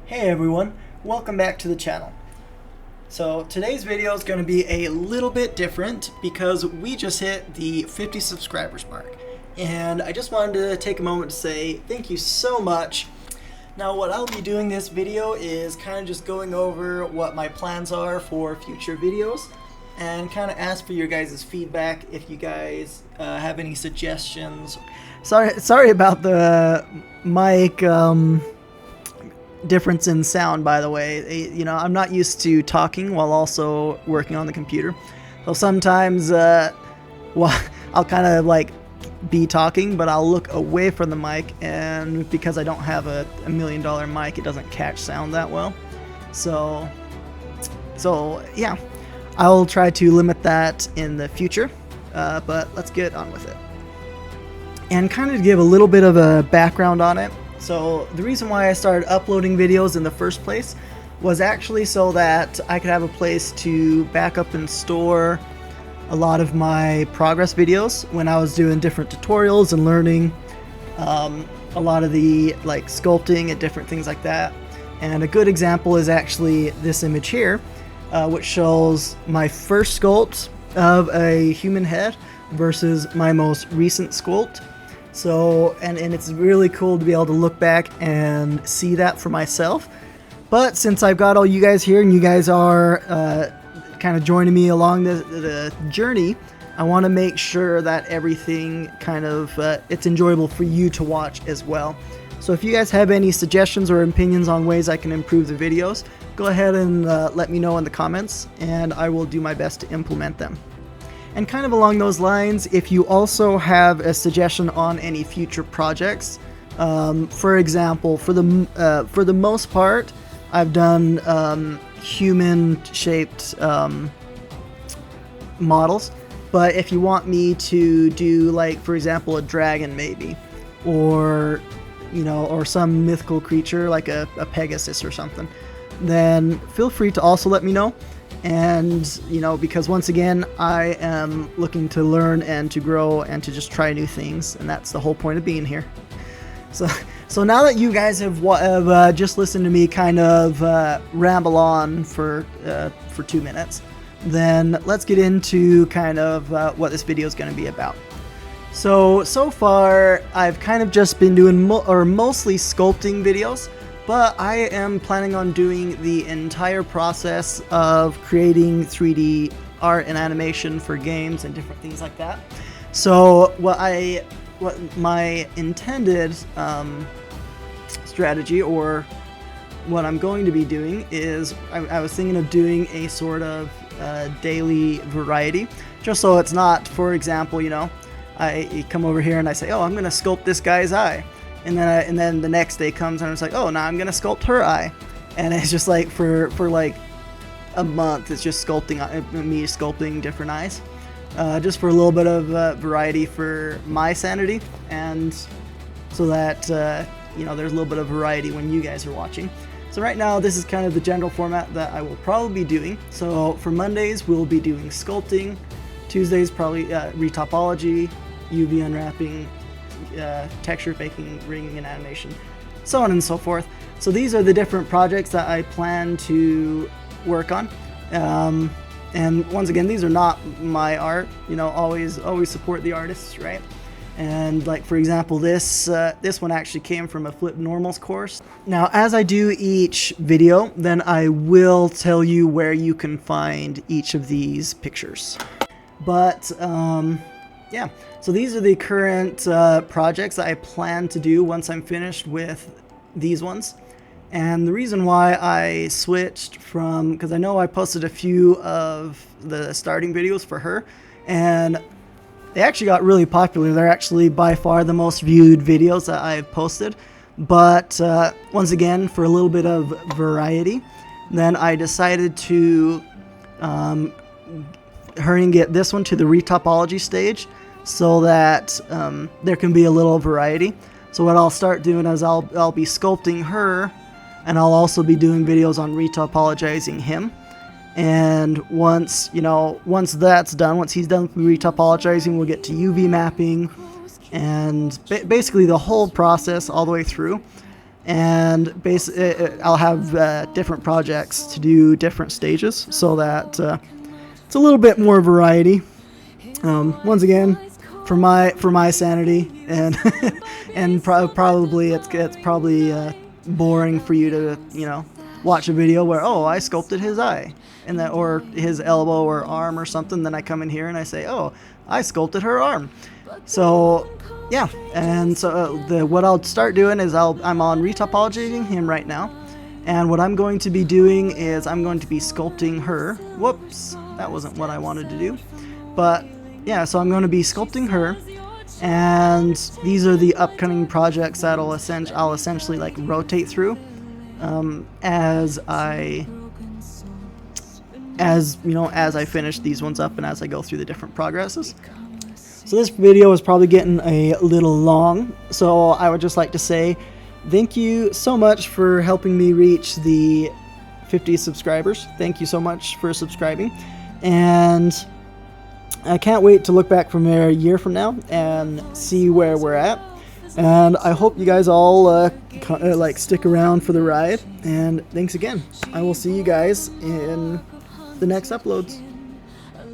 Hey everyone, welcome back to the channel. So today's video is going to be a little bit different because we just hit the 50 subscribers mark. And I just wanted to take a moment to say thank you so much. Now what I'll be doing this video is kind of just going over what my plans are for future videos and kind of ask for your guys' feedback if you guys have any suggestions. Sorry about the mic difference in sound, by the way. You know, I'm not used to talking while also working on the computer. So sometimes, well, I'll kind of like be talking, but I'll look away from the mic, and because I don't have a $1 million mic, it doesn't catch sound that well. So yeah, I'll try to limit that in the future, but let's get on with it. And kind of to give a little bit of a background on it. So the reason why I started uploading videos in the first place was actually so that I could have a place to back up and store a lot of my progress videos when I was doing different tutorials and learning a lot of the like sculpting and different things like that. And a good example is actually this image here, which shows my first sculpt of a human head versus my most recent sculpt. So, and it's really cool to be able to look back and see that for myself. But since I've got all you guys here and you guys are kind of joining me along the journey, I want to make sure that everything kind of, it's enjoyable for you to watch as well. So if you guys have any suggestions or opinions on ways I can improve the videos, go ahead and let me know in the comments, and I will do my best to implement them. And kind of along those lines, if you also have a suggestion on any future projects, for example, for the most part, I've done human-shaped models. But if you want me to do, like, for example, a dragon maybe, or you know, or some mythical creature like a Pegasus or something, then feel free to also let me know. And, you know, because once again, I am looking to learn and to grow and to just try new things. And that's the whole point of being here. So now that you guys have just listened to me kind of ramble on for 2 minutes, then let's get into kind of what this video is going to be about. So far, I've kind of just been doing mostly sculpting videos. But I am planning on doing the entire process of creating 3D art and animation for games and different things like that. So what my intended strategy, or what I'm going to be doing, is I was thinking of doing a sort of daily variety, just so it's not, for example, you know, I come over here and I say, oh, I'm going to sculpt this guy's eye. And then the next day comes and it's like, oh, now I'm gonna sculpt her eye, and it's just like for like a month, it's just me sculpting different eyes, just for a little bit of variety for my sanity, and so that you know, there's a little bit of variety when you guys are watching. So right now, this is kind of the general format that I will probably be doing. So for Mondays, we'll be doing sculpting. Tuesdays, probably retopology, UV unwrapping, texture baking, rigging, and animation, so on and so forth. So these are the different projects that I plan to work on, and once again, these are not my art. You know, always support the artists, right? And like, for example, this one actually came from a Flip Normals course. Now, as I do each video, then I will tell you where you can find each of these pictures. But yeah, so these are the current projects that I plan to do once I'm finished with these ones. And the reason why I switched from, because I know I posted a few of the starting videos for her, and they actually got really popular. They're actually by far the most viewed videos that I've posted. But once again, for a little bit of variety, then I decided to hurry and get this one to the retopology stage, so that there can be a little variety. So what I'll start doing is I'll be sculpting her, and I'll also be doing videos on retopologizing him. And once that's done, once he's done retopologizing, we'll get to UV mapping, and basically the whole process all the way through. and I'll have different projects to do different stages, so that it's a little bit more variety. Once again, for my sanity, and and probably it's probably boring for you to watch a video where, oh, I sculpted his eye, and that, or his elbow or arm or something. Then I come in here and I say, oh, I sculpted her arm. So yeah, and so what I'll start doing is I'm on retopologing him right now, and what I'm going to be doing is I'm going to be sculpting her. Whoops, that wasn't what I wanted to do, but yeah, so I'm going to be sculpting her, and these are the upcoming projects that I'll essentially like rotate through as I finish these ones up and as I go through the different progresses. So this video is probably getting a little long, so I would just like to say thank you so much for helping me reach the 50 subscribers. Thank you so much for subscribing, and I can't wait to look back from there a year from now and see where we're at. And I hope you guys all stick around for the ride. And thanks again. I will see you guys in the next uploads.